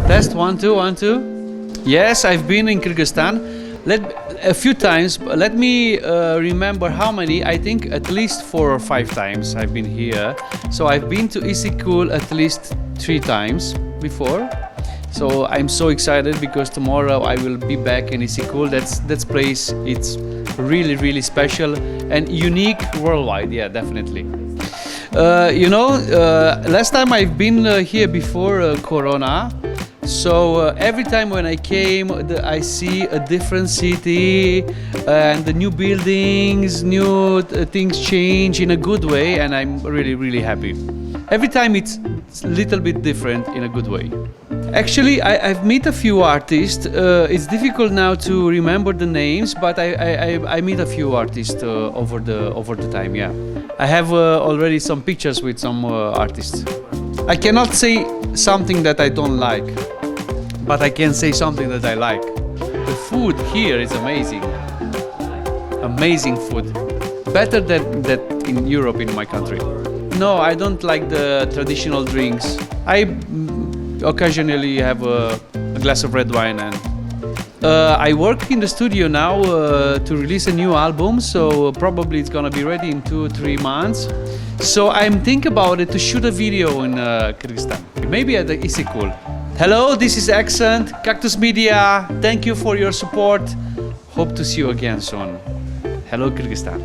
Test 1 2 1 2. Yes, I've been in Kyrgyzstan a few times. Let me remember how many. I think at least 4 or 5 times I've been here. So I've been to Isikul at least 3 times before. So I'm so excited because tomorrow I will be back in Isikul. That place, it's really special and unique worldwide. Yeah, definitely. Last time I've been here before Corona. So every time when I came, I see a different city and the new buildings, new things change in a good way, and I'm really happy. Every time it's a little bit different in a good way. Actually, I've met a few artists. It's difficult now to remember the names, but I meet a few artists over the time. Yeah, I have already some pictures with some artists. I cannot say something that I don't like, but I can say something that I like. The food here is amazing. Amazing food. Better than that in Europe, in my country. No, I don't like the traditional drinks. I occasionally have a glass of red wine, and I work in the studio now to release a new album, so probably it's gonna be ready in 2-3 months. So I'm thinking about it to shoot a video in Kyrgyzstan, maybe at the Isikul. Hello, this is Akcent, Kaktus.media. Thank you for your support. Hope to see you again soon. Hello, Kyrgyzstan.